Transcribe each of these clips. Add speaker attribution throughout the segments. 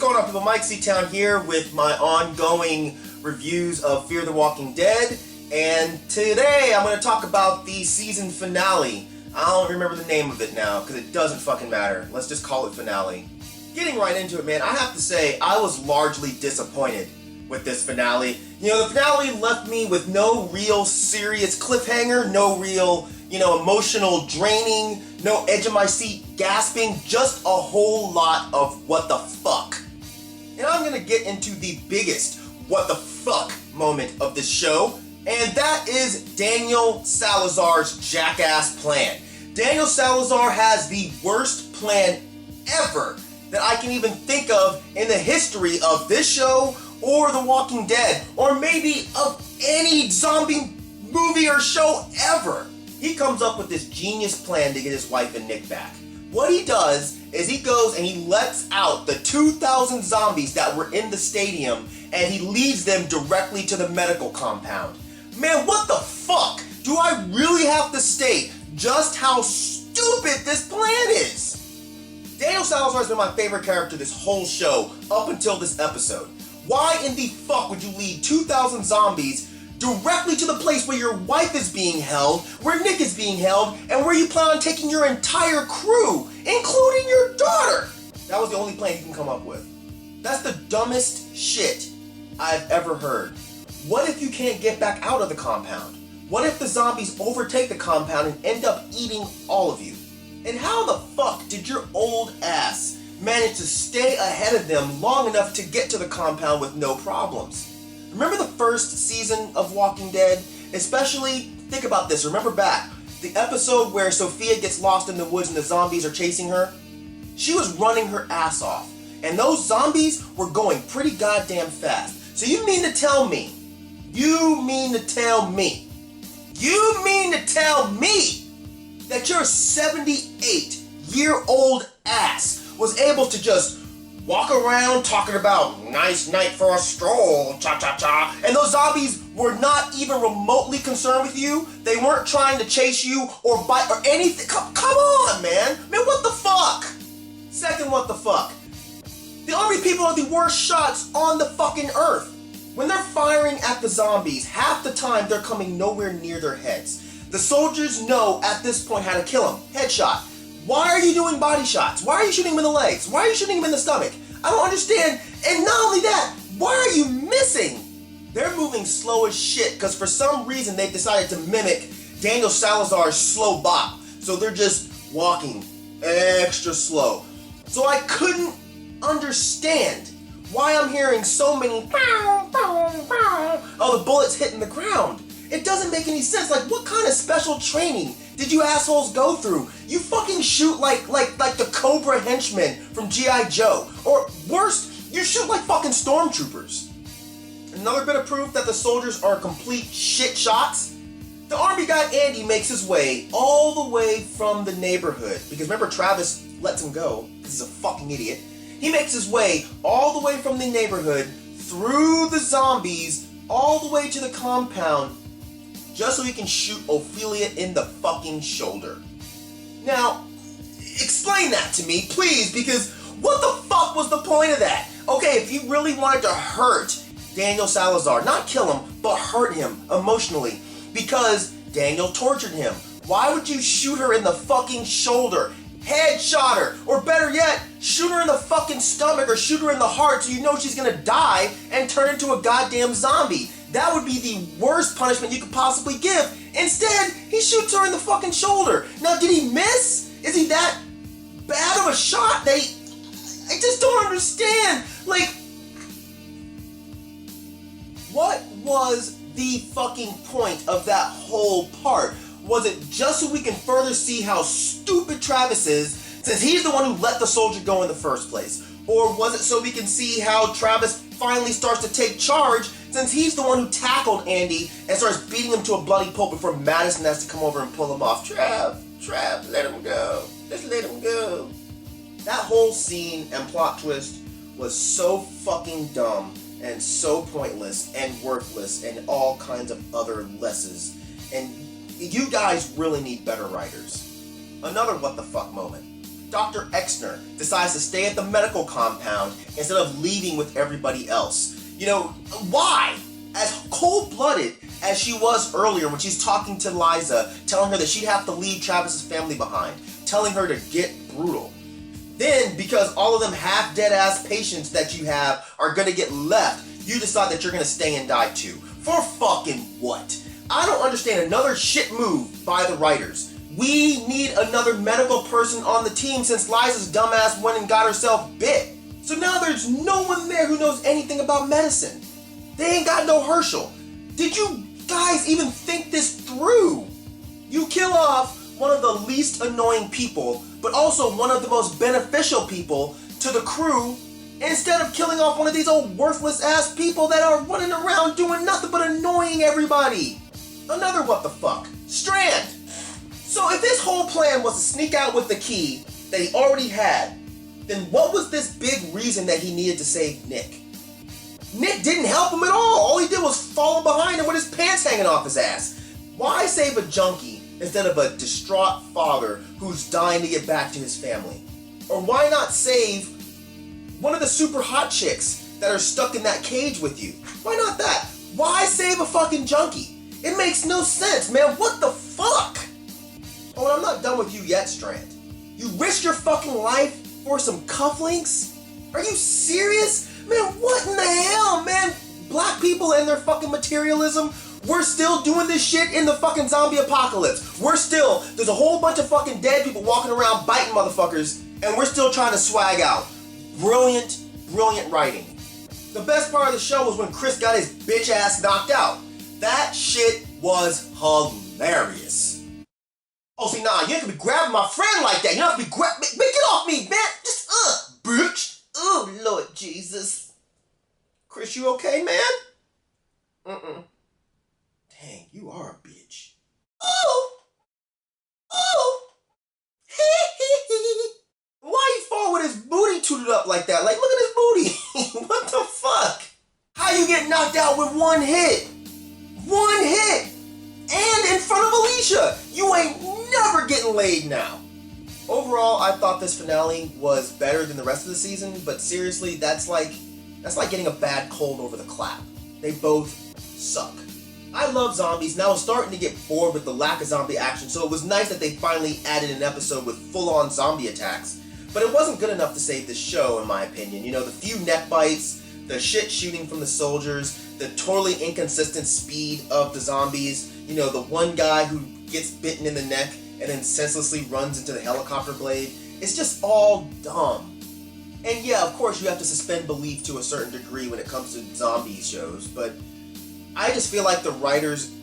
Speaker 1: going on, people? Myke C-Town here with my ongoing reviews of Fear the Walking Dead, and today I'm going to talk about the season finale. I don't remember the name of it now, because it doesn't fucking matter. Let's just call it finale. Getting right into it, man, I have to say, I was largely disappointed with this finale. You know, the finale left me with no real serious cliffhanger, no real, emotional draining, no edge of my seat gasping, just a whole lot of what the fuck. And I'm gonna get into the biggest what the fuck moment of this show, and that is Daniel Salazar's jackass plan. Daniel Salazar has the worst plan ever that I can even think of in the history of this show or The Walking Dead, or maybe of any zombie movie or show ever. He comes up with this genius plan to get his wife and Nick back. What he does is he goes and he lets out the 2,000 zombies that were in the stadium, and he leads them directly to the medical compound. Man, what the fuck? Do I really have to state just how stupid this plan is? Daniel Salazar has been my favorite character this whole show up until this episode. Why in the fuck would you lead 2,000 zombies directly to the place where your wife is being held, where Nick is being held, and where you plan on taking your entire crew, including your daughter? That was the only plan you can come up with. That's the dumbest shit I've ever heard. What if you can't get back out of the compound? What if the zombies overtake the compound and end up eating all of you? And how the fuck did your old ass manage to stay ahead of them long enough to get to the compound with no problems? Remember the first season of Walking Dead? Especially, think about this, remember back, the episode where Sophia gets lost in the woods and the zombies are chasing her? She was running her ass off, and those zombies were going pretty goddamn fast. So you mean to tell me that your 78-year-old ass was able to just walk around talking about nice night for a stroll, cha-cha-cha, and those zombies were not even remotely concerned with you? They weren't trying to chase you or bite or anything? Come on, man! Man, what the fuck? Second, what the fuck? The army people are the worst shots on the fucking earth. When they're firing at the zombies, half the time they're coming nowhere near their heads. The soldiers know at this point how to kill them. Headshot. Why are you doing body shots? Why are you shooting him in the legs? Why are you shooting him in the stomach? I don't understand. And not only that, why are you missing? They're moving slow as shit because for some reason they've decided to mimic Daniel Salazar's slow bop. So they're just walking extra slow. So I couldn't understand why I'm hearing so many the bullets hitting the ground. It doesn't make any sense. Like, what kind of special training did you assholes go through? You fucking shoot like the Cobra henchmen from G.I. Joe. Or worse, you shoot like fucking stormtroopers. Another bit of proof that the soldiers are complete shit shots. The army guy Andy makes his way all the way from the neighborhood. Because remember, Travis lets him go because he's a fucking idiot. He makes his way all the way from the neighborhood through the zombies all the way to the compound just so he can shoot Ophelia in the fucking shoulder. Now, explain that to me, please, because what the fuck was the point of that? Okay, if you really wanted to hurt Daniel Salazar, not kill him, but hurt him emotionally, because Daniel tortured him, why would you shoot her in the fucking shoulder? Headshot her, or better yet, shoot her in the fucking stomach or shoot her in the heart so you know she's gonna die and turn into a goddamn zombie. That would be the worst punishment you could possibly give. Instead, he shoots her in the fucking shoulder. Now, did he miss? Is he that bad of a shot? I just don't understand. Like, what was the fucking point of that whole part? Was it just so we can further see how stupid Travis is, since he's the one who let the soldier go in the first place? Or was it so we can see how Travis finally starts to take charge, since he's the one who tackled Andy and starts beating him to a bloody pulp before Madison has to come over and pull him off? Trav, let him go. Just let him go. That whole scene and plot twist was so fucking dumb and so pointless and worthless and all kinds of other lesses. And you guys really need better writers. Another what the fuck moment. Dr. Exner decides to stay at the medical compound instead of leaving with everybody else. You know, why? As cold-blooded as she was earlier when she's talking to Liza, telling her that she'd have to leave Travis's family behind, telling her to get brutal. Then, because all of them half-dead-ass patients that you have are gonna get left, you decide that you're gonna stay and die too. For fucking what? I don't understand another shit move by the writers. We need another medical person on the team since Liza's dumbass went and got herself bit. So now there's no one there who knows anything about medicine. They ain't got no Herschel. Did you guys even think this through? You kill off one of the least annoying people, but also one of the most beneficial people to the crew, instead of killing off one of these old worthless ass people that are running around doing nothing but annoying everybody. Another what the fuck. Strand! So if his whole plan was to sneak out with the key that he already had, then what was this big reason that he needed to save Nick? Nick didn't help him at all. All he did was follow behind him with his pants hanging off his ass. Why save a junkie instead of a distraught father who's dying to get back to his family? Or why not save one of the super hot chicks that are stuck in that cage with you? Why not that? Why save a fucking junkie? It makes no sense, man. What the fuck? Oh, and I'm not done with you yet, Strand. You risked your fucking life for some cufflinks? Are you serious? Man, what in the hell, man? Black people and their fucking materialism? We're still doing this shit in the fucking zombie apocalypse. There's a whole bunch of fucking dead people walking around biting motherfuckers, and we're still trying to swag out. Brilliant, brilliant writing. The best part of the show was when Chris got his bitch ass knocked out. That shit was hilarious. Oh, see, nah, you ain't gonna be grabbing my friend like that. You don't have to be get off me, man. Just, bitch. Oh, Lord Jesus. Chris, you okay, man? Dang, you are a bitch. Oh! Why he fall with his booty tooted up like that? Like, look at his booty. What the fuck? How you get knocked out with one hit? One hit! And in front of Alicia! You ain't never getting laid now. Overall, I thought this finale was better than the rest of the season, but seriously, that's like getting a bad cold over the clap. They both suck. I love zombies, and I was starting to get bored with the lack of zombie action, so it was nice that they finally added an episode with full-on zombie attacks. But it wasn't good enough to save this show, in my opinion. You know, the few neck bites, the shit shooting from the soldiers, the totally inconsistent speed of the zombies, you know, the one guy who gets bitten in the neck and then senselessly runs into the helicopter blade. It's just all dumb. And yeah, of course you have to suspend belief to a certain degree when it comes to zombie shows, but I just feel like the writers,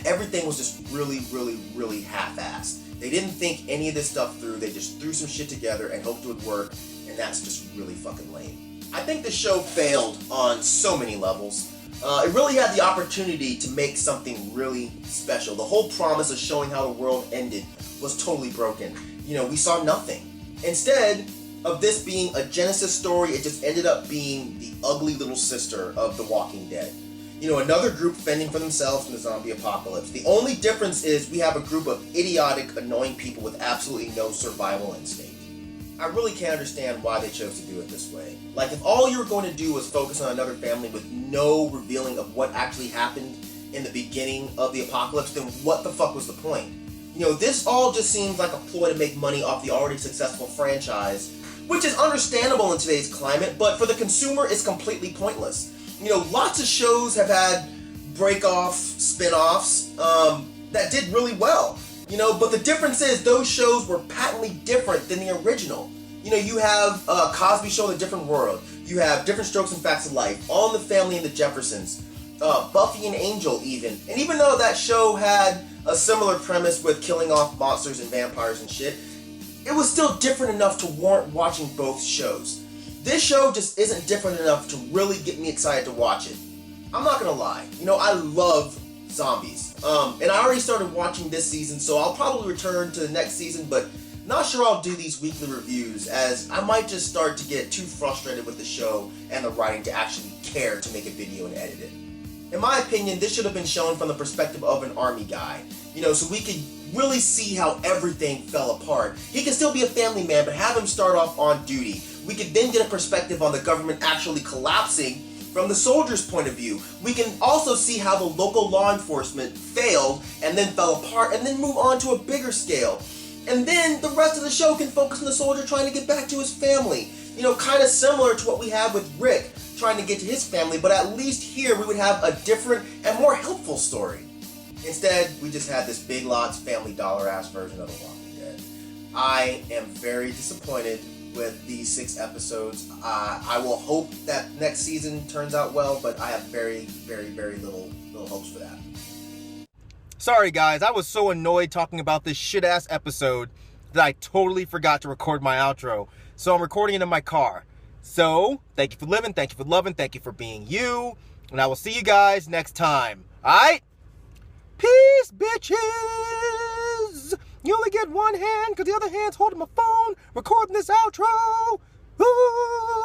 Speaker 1: everything was just really, really, really half-assed. They didn't think any of this stuff through, they just threw some shit together and hoped it would work, and that's just really fucking lame. I think the show failed on so many levels. It really had the opportunity to make something really special. The whole promise of showing how the world ended was totally broken. You know, we saw nothing. Instead of this being a Genesis story, it just ended up being the ugly little sister of The Walking Dead. You know, another group fending for themselves in the zombie apocalypse. The only difference is we have a group of idiotic, annoying people with absolutely no survival instinct. I really can't understand why they chose to do it this way. Like, if all you were going to do was focus on another family with no revealing of what actually happened in the beginning of the apocalypse, then what the fuck was the point? You know, this all just seems like a ploy to make money off the already successful franchise, which is understandable in today's climate, but for the consumer, it's completely pointless. You know, lots of shows have had break-off spin-offs that did really well. You know, but the difference is those shows were patently different than the original. You know, you have Cosby Show in a Different World. You have Different Strokes and Facts of Life, All in the Family and the Jeffersons, Buffy and Angel even. And even though that show had a similar premise with killing off monsters and vampires and shit, it was still different enough to warrant watching both shows. This show just isn't different enough to really get me excited to watch it. I'm not gonna lie, you know, I love zombies. And I already started watching this season, so I'll probably return to the next season, but not sure I'll do these weekly reviews, as I might just start to get too frustrated with the show and the writing to actually care to make a video and edit it. In my opinion, this should have been shown from the perspective of an army guy, you know, so we could really see how everything fell apart. He can still be a family man, but have him start off on duty. We could then get a perspective on the government actually collapsing from the soldiers' point of view. We can also see how the local law enforcement failed and then fell apart and then move on to a bigger scale. And then the rest of the show can focus on the soldier trying to get back to his family. You know, kind of similar to what we have with Rick trying to get to his family, but at least here we would have a different and more helpful story. Instead, we just had this Big Lots Family Dollar-ass version of The Walking Dead. I am very disappointed with these 6 episodes. I will hope that next season turns out well, but I have very, very, very little hopes for that. Sorry guys, I was so annoyed talking about this shit-ass episode that I totally forgot to record my outro. So I'm recording it in my car. So, thank you for living, thank you for loving, thank you for being you, and I will see you guys next time. Alright? Peace, bitches! You only get one hand because the other hand's holding my phone, recording this outro. Ooh.